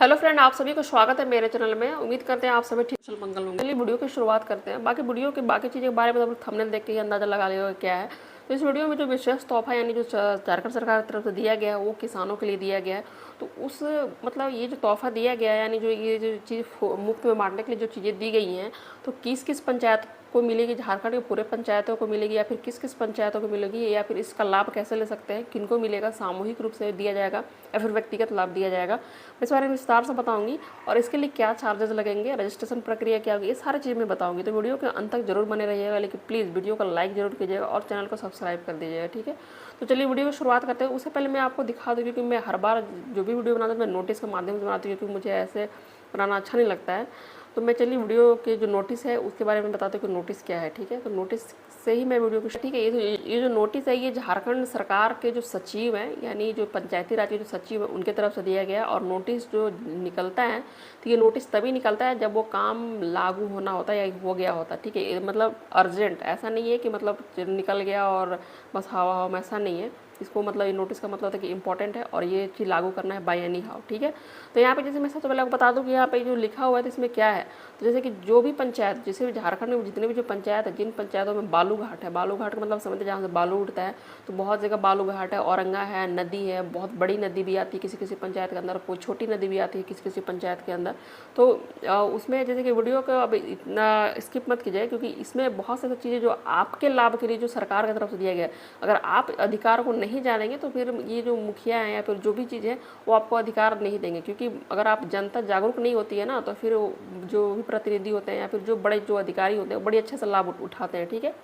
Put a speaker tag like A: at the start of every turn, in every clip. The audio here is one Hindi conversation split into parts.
A: हेलो फ्रेंड, आप सभी को स्वागत है मेरे चैनल में। उम्मीद करते हैं आप सभी ठीक कुशल मंगल होंगे। चलिए वीडियो की शुरुआत करते हैं। बाकी वीडियो के बाकी चीज़ों के बारे में तो थंबनेल देख के ही अंदाजा लगा लेगा क्या है। तो इस वीडियो में जो विशेष तोहफा यानी जो झारखंड सरकार की तरफ से दिया गया है वो किसानों के लिए दिया गया है। तो उस मतलब ये जो तोहफा दिया गया है यानी जो ये जो चीज़ मुफ्त में बांटने के लिए जो चीज़ें दी गई हैं, तो किस किस पंचायत को मिलेगी, झारखंड के पूरे पंचायतों को मिलेगी या फिर किस किस पंचायतों को मिलेगी, या फिर इसका लाभ कैसे ले सकते हैं, किनको मिलेगा, सामूहिक रूप से दिया जाएगा या फिर व्यक्तिगत लाभ दिया जाएगा, मैं इस बारे में विस्तार से बताऊंगी। और इसके लिए क्या चार्जेस लगेंगे, रजिस्ट्रेशन प्रक्रिया क्या होगी, ये सारी चीज़ मैं बताऊंगी। तो वीडियो के अंत तक जरूर बने रहिएगा, लेकिन प्लीज़ वीडियो को लाइक जरूर कीजिएगा और चैनल को सब्सक्राइब कर दीजिएगा, ठीक है। तो चलिए वीडियो की शुरुआत करते हैं। उससे पहले मैं आपको दिखा दूँ, क्योंकि मैं हर बार जो भी वीडियो बनाता हूँ मैं नोटिस के माध्यम से बनाती हूँ, क्योंकि मुझे ऐसे बनाना अच्छा नहीं लगता है। तो मैं चलिए वीडियो के जो नोटिस है उसके बारे में बताती हूँ कि नोटिस क्या है, ठीक है। तो नोटिस से ही मैं वीडियो को, ठीक है। ये जो नोटिस है ये झारखंड सरकार के जो सचिव हैं यानी जो पंचायती राज के जो सचिव हैं उनके तरफ से दिया गया। और नोटिस जो निकलता है तो ये नोटिस तभी निकलता है जब वो काम लागू होना होता है या हो गया होता है, ठीक है। मतलब अर्जेंट ऐसा नहीं है कि मतलब निकल गया और बस हवा हवा में, ऐसा नहीं है। इसको मतलब ये नोटिस का मतलब होता है कि इंपॉर्टेंट है और ये चीज़ लागू करना है बाय एनी हाउ, ठीक है। तो यहाँ पे जैसे मैं सबसे पहले आपको बता दूँ कि यहाँ पे जो लिखा हुआ है तो इसमें क्या है। तो जैसे कि जो भी पंचायत, जैसे भी झारखंड में जितने भी जो पंचायत है, जिन पंचायतों में बालू घाट है, बालू घाट का मतलब समझते जहाँ से बालू उठता है, तो बहुत जगह बालू घाट है, औरंगा है, नदी है, बहुत बड़ी नदी भी आती है किसी किसी पंचायत के अंदर, कोई छोटी नदी भी आती है किसी किसी पंचायत के अंदर। तो उसमें जैसे कि वीडियो को अब इतना स्किप मत कीजिए, क्योंकि इसमें बहुत सारी चीज़ें जो आपके लाभ के लिए जो सरकार की तरफ से दिया गया है, अगर आप अधिकार को नहीं जानेंगे तो फिर ये जो मुखिया है या फिर जो भी चीज़ है वो आपको अधिकार नहीं देंगे। क्योंकि अगर आप जनता जागरूक नहीं होती है ना, तो फिर जो भी प्रतिनिधि होते हैं या फिर जो बड़े जो अधिकारी होते हैं वो बड़ी अच्छे से लाभ उठाते हैं, ठीक है।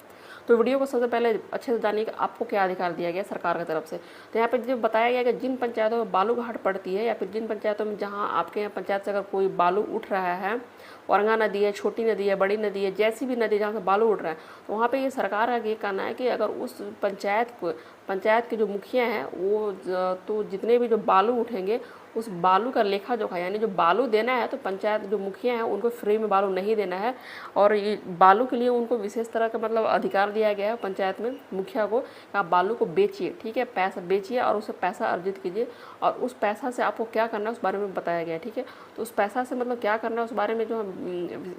A: तो वीडियो को सबसे पहले अच्छे से जानिए कि आपको क्या अधिकार दिया गया सरकार की तरफ से। तो यहाँ पे जो बताया गया कि जिन पंचायतों में बालू घाट पड़ती है या फिर जिन पंचायतों में जहाँ आपके यहाँ पंचायत से अगर कोई बालू उठ रहा है, औरंगा नदी है, छोटी नदी है, बड़ी नदी है, जैसी भी नदी जहाँ से बालू उठ रहा है, तो वहाँ पे ये सरकार का ये कहना है कि अगर उस पंचायत के जो मुखिया हैं वो तो जितने भी जो बालू उठेंगे उस बालू का लेखा जोखा, यानी जो बालू देना है तो पंचायत जो मुखिया हैं उनको फ्री में बालू नहीं देना है। और ये बालू के लिए उनको विशेष तरह का मतलब अधिकार दिया गया है पंचायत में मुखिया को, आप बालू को बेचिए, ठीक है, पैसा बेचिए और उससे पैसा अर्जित कीजिए। और उस पैसा से आपको क्या करना है उस बारे में बताया गया है, ठीक है। तो उस पैसा से मतलब क्या करना है उस बारे में जो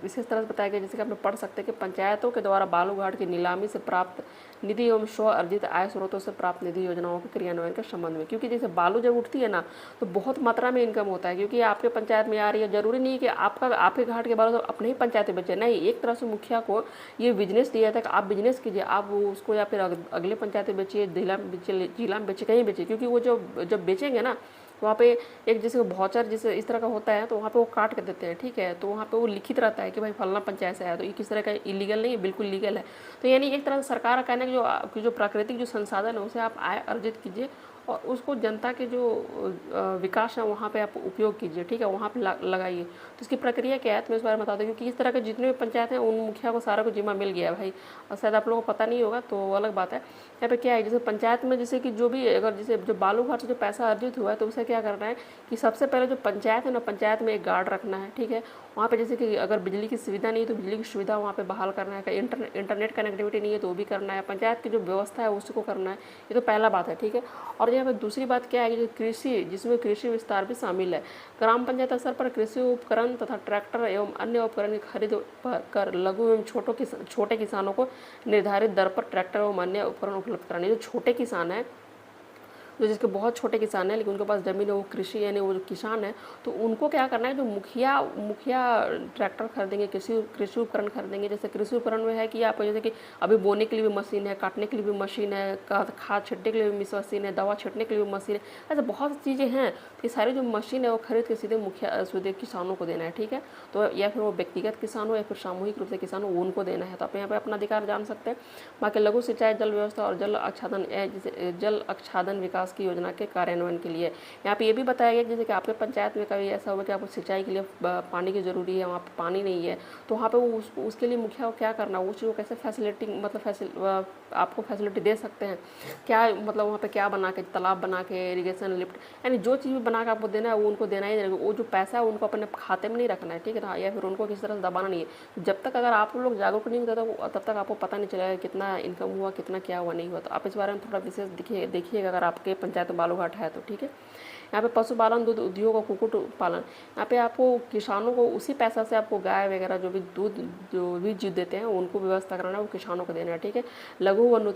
A: विशेष तरह से बताया गया, जैसे कि आप लोग पढ़ सकते हैं कि पंचायतों के द्वारा बालू घाट की नीलामी से प्राप्त निधि एवं स्व अर्जित आय स्रोतों से प्राप्त निधि योजनाओं के क्रियान्वयन के संबंध में। क्योंकि जैसे बालू जब उठती है ना तो बहुत मात्रा में इनकम होता है, क्योंकि आपके पंचायत में आ रही है। जरूरी नहीं है कि आपके घाट के बालू तो अपने ही पंचायत में बेचे, नहीं, एक तरह से मुखिया को ये बिजनेस दिया था कि आप बिजनेस कीजिए, आप उसको या फिर अगले पंचायत में बेचिए, जिला में बेचिए, कहीं बेचिए। क्योंकि वो जब बेचेंगे ना तो वहाँ पे एक जैसे भाउचर जैसे इस तरह का होता है, तो वहाँ पे वो काट के देते हैं, ठीक है। तो वहाँ पे वो लिखित रहता है कि भाई फलना पंचायत से आया, तो ये किस तरह का इलीगल नहीं है, बिल्कुल लीगल है। तो यानी एक तरह से सरकार का कहना है कि जो प्राकृतिक जो संसाधन है उसे आप आय अर्जित कीजिए और उसको जनता के जो विकास है वहाँ पे आप उपयोग कीजिए, ठीक है, वहाँ पे लगाइए। तो इसकी प्रक्रिया क्या है तो मैं इस बारे में बता दूँ, क्योंकि इस तरह के जितने भी पंचायत हैं उन मुखिया को सारा को जिम्मा मिल गया है भाई, और शायद आप लोगों को पता नहीं होगा तो वो अलग बात है। यहाँ पे क्या है, जैसे पंचायत में जैसे कि जो भी अगर जैसे जो बालू घाट से जो पैसा अर्जित हुआ है तो उसे क्या करना है कि सबसे पहले जो पंचायत है ना, पंचायत में एक गार्ड रखना है, ठीक है। वहाँ पे जैसे कि अगर बिजली की सुविधा नहीं है तो बिजली की सुविधा वहाँ पे बहाल करना है, इंटरनेट कनेक्टिविटी नहीं है तो वो भी करना है, पंचायत की जो व्यवस्था है उसको करना है। ये तो पहला बात है, ठीक है। और यहाँ पे दूसरी बात क्या है कि कृषि, जिसमें कृषि विस्तार भी शामिल है। ग्राम पंचायत स्तर पर कृषि उपकरण तथा ट्रैक्टर एवं अन्य उपकरण की खरीद कर लघु एवं छोटे किसानों को निर्धारित दर पर ट्रैक्टर एवं अन्य उपकरण उपलब्ध कराने। जो छोटे किसान हैं, जो जिसके बहुत छोटे किसान हैं लेकिन उनके पास ज़मीन है, वो कृषि यानी वो जो किसान है, तो उनको क्या करना है, जो मुखिया ट्रैक्टर खरीदेंगे, कृषि उपकरण खरीदेंगे। जैसे कृषि उपकरण में है कि आप जैसे कि अभी बोने के लिए भी मशीन है, काटने के लिए भी मशीन है, खाद छिड़कने के लिए भी मशीन है, दवा छिड़कने के लिए भी मशीन है, ऐसे बहुत सी चीज़ें हैं। तो ये सारी जो मशीन है वो खरीद के सीधे किसानों को देना है, ठीक है। तो या फिर वो व्यक्तिगत किसान हो या फिर सामूहिक रूप से किसान हो, उनको देना है। तो आप यहाँ पे अपना अधिकार जान सकते हैं। बाकी लघु सिंचाई, जल व्यवस्था और जल आच्छादन विकास की योजना के कार्यान्वयन के लिए यहाँ पे ये भी बताया गया, जैसे कि आपके पंचायत में कभी ऐसा होगा कि आपको सिंचाई के लिए पानी की जरूरी है, वहाँ पे पानी नहीं है, तो वहाँ पे वो उसके लिए मुखिया को क्या करना, उस चीज़ को कैसे फैसिलिटी मतलब आपको फैसिलिटी दे सकते हैं, क्या मतलब वहाँ पे क्या बना के, तालाब बना के, इरीगेशन लिफ्ट, यानी जो चीज़ भी बना के आपको देना है वो उनको देना ही देना। वो जो पैसा है उनको अपने खाते में नहीं रखना है, ठीक है ना, या फिर उनको किसी तरह से दबाना नहीं है। जब तक अगर आप लोग जागरूक नहीं होते तो तब तक आपको पता नहीं चलेगा कितना इनकम हुआ, कितना क्या हुआ, नहीं हुआ। तो आप इस बारे में थोड़ा विशेष देखिएगा। अगर आपके पंचायत में बालूघाट है तो, ठीक है। यहाँ पे पशुपालन, दूध उद्योग और कुक्कुट पालन, यहाँ पे आपको किसानों को उसी पैसा से आपको गाय वगैरह जो भी जीव देते हैं उनको व्यवस्था कराना है, वो किसानों को देना है, ठीक है। लघु वन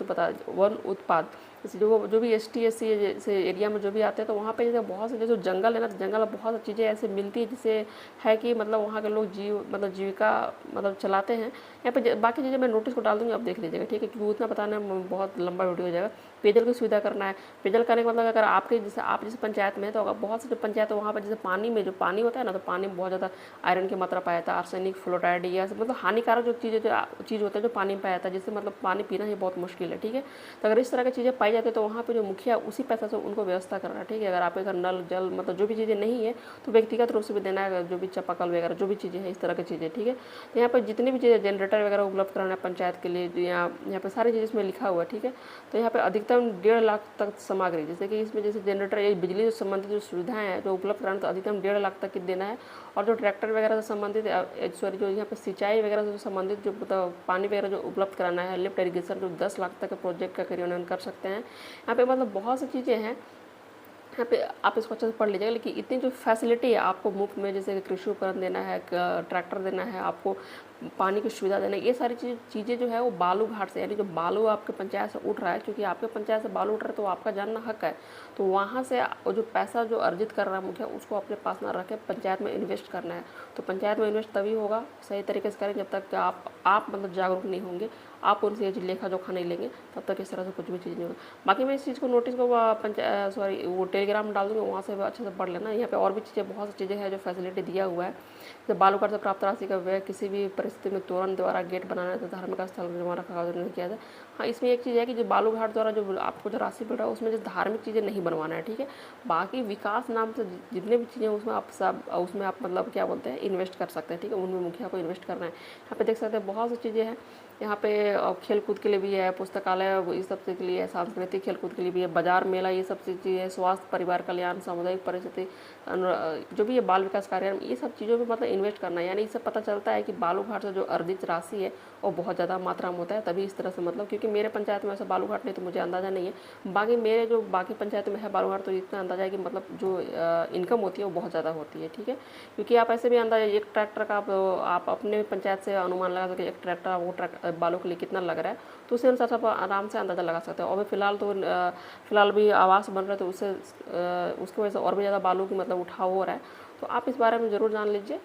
A: उत्पाद जो भी ST SC जैसे एरिया में जो भी आते हैं तो वहाँ पे जैसे बहुत से जैसे जंगल है ना, तो जंगल में बहुत सी चीज़ें ऐसे मिलती है जिससे है कि मतलब वहाँ के लोग जीविका मतलब चलाते हैं। यहाँ पे बाकी चीज़ें मैं नोटिस को डाल दूँगी, आप देख लीजिएगा, ठीक है, क्योंकि उतना बताने में बहुत लंबा वीडियो हो जाएगा। पेयजल की सुविधा करना है, पेयजल करने का मतलब अगर आपके जैसे आप जिस पंचायत में है तो अगर बहुत से पंचायत है वहाँ पर जैसे पानी में जो पानी होता है ना, तो पानी में बहुत ज़्यादा आयरन की मात्रा पाया जाता है, आर्सेनिक, फ्लोराइड या मतलब हानिकारक जो चीज़ होता है जो पानी में पाया जाता है, जिससे मतलब पानी पीना ही बहुत मुश्किल है, ठीक है। तो अगर इस तरह की चीज़ें पाई जाती है तो वहाँ पे जो मुखिया उसी पैसा से उनको व्यवस्था करना है, ठीक है। अगर आपके घर नल जल मतलब जो भी चीज़ें नहीं है तो व्यक्तिगत रूप से भी देना है, जो भी चापाकल वगैरह जो भी चीज़ें हैं इस तरह की चीज़ें, ठीक है। तो यहाँ पर जितनी भी चीज़ें जनरेटर वगैरह उपलब्ध कराना है पंचायत के लिए, यहाँ पर सारी चीज़ इसमें लिखा हुआ है, ठीक है। तो यहाँ पे अधिकतम 1.5 लाख तक सामग्री, जैसे कि इसमें जैसे जनरेटर या बिजली से संबंधित जो सुविधाएं हैं जो उपलब्ध कराना, तो अधिकतम 1.5 लाख तक की देना है। और जो ट्रैक्टर वगैरह से संबंधित जो यहाँ पे सिंचाई वगैरह से संबंधित जो मतलब पानी वगैरह जो उपलब्ध कराना है, लिफ्ट इरीगेशन, जो 10 लाख तक के प्रोजेक्ट का क्रियान्वयन कर सकते हैं। यहाँ पे मतलब बहुत सी चीज़ें हैं, यहाँ पे आप इसको अच्छे से पढ़ लीजिएगा। लेकिन इतनी जो फैसिलिटी है आपको मुफ्त में, जैसे कृषि उपकरण देना है, ट्रैक्टर देना है, आपको पानी की सुविधा देना है, ये सारी चीज़ें जो है वो बालूघाट से, यानी जो बालू आपके पंचायत से उठ रहा है, क्योंकि आपके पंचायत से बालू उठ रहा है तो आपका जानना हक है। तो वहाँ से जो पैसा जो अर्जित कर रहा है मुखिया, उसको अपने पास ना रखे, पंचायत में इन्वेस्ट करना है। तो पंचायत में इन्वेस्ट तभी होगा, सही तरीके से करें, जब तक कि आप मतलब जागरूक नहीं होंगे, आप उनसे ये लेखा जोखा नहीं लेंगे, तब तक इस तरह से कुछ भी चीज़ नहीं होगा। बाकी मैं इस चीज़ को नोटिस को वो टेलीग्राम में डाल दूँगी, वहाँ से अच्छे से पढ़ लेना। यहाँ पे और भी चीज़ें, बहुत सी चीज़ें हैं जो फैसिलिटी दिया हुआ है। जैसे बालूघाट से प्राप्त राशि का व्यय किसी भी परिस्थिति में तोरण द्वारा गेट बनाना तो धार्मिक स्थल जमा रखा नहीं किया जाए। हाँ, इसमें एक चीज़ है कि जो बालूघाट द्वारा जो आपको जो राशि मिल रहा है उसमें जो धार्मिक चीज़ें नहीं बनवाना है, ठीक है। बाकी विकास नाम से जितने भी चीज़ें उसमें आप मतलब क्या बोलते हैं इन्वेस्ट कर सकते हैं, ठीक है। उनमें मुखिया को इन्वेस्ट करना है। यहाँ पे देख सकते हैं बहुत सी चीज़ें हैं। यहाँ पे खेल कूद के लिए भी है, पुस्तकालय ये सब के लिए है, सांस्कृतिक खेल कूद के लिए भी है, बाजार मेला ये सब चीज़ें है, स्वास्थ्य परिवार कल्याण, सामुदायिक परिस्थिति, जो भी ये बाल विकास कार्यक्रम, ये सब चीज़ों में मतलब इन्वेस्ट करना है। यानी इससे पता चलता है कि बालूघाट से जो अर्जित राशि है वो बहुत ज़्यादा मात्रा में होता है। तभी इस तरह से मतलब, क्योंकि मेरे पंचायत में ऐसा बालूघाट नहीं तो मुझे अंदाज़ा नहीं है। बाकी मेरे जो बाकी पंचायत में है बालूघाट, तो इतना अंदाज़ा है कि मतलब जो इनकम होती है वो बहुत ज़्यादा होती है, ठीक है। क्योंकि आप ऐसे भी अंदाजा, एक ट्रैक्टर का आप अपने पंचायत से अनुमान लगा सकते, एक ट्रैक्टर वो बालू के लिए कितना लग रहा है, तो उसी अनुसार आप आराम से अंदाज़ा लगा सकते हैं। और फिलहाल भी आवास बन रहा है, तो उससे उसकी वजह से और भी ज़्यादा बालू की मतलब उठाव हो रहा है। तो आप इस बारे में ज़रूर जान लीजिए।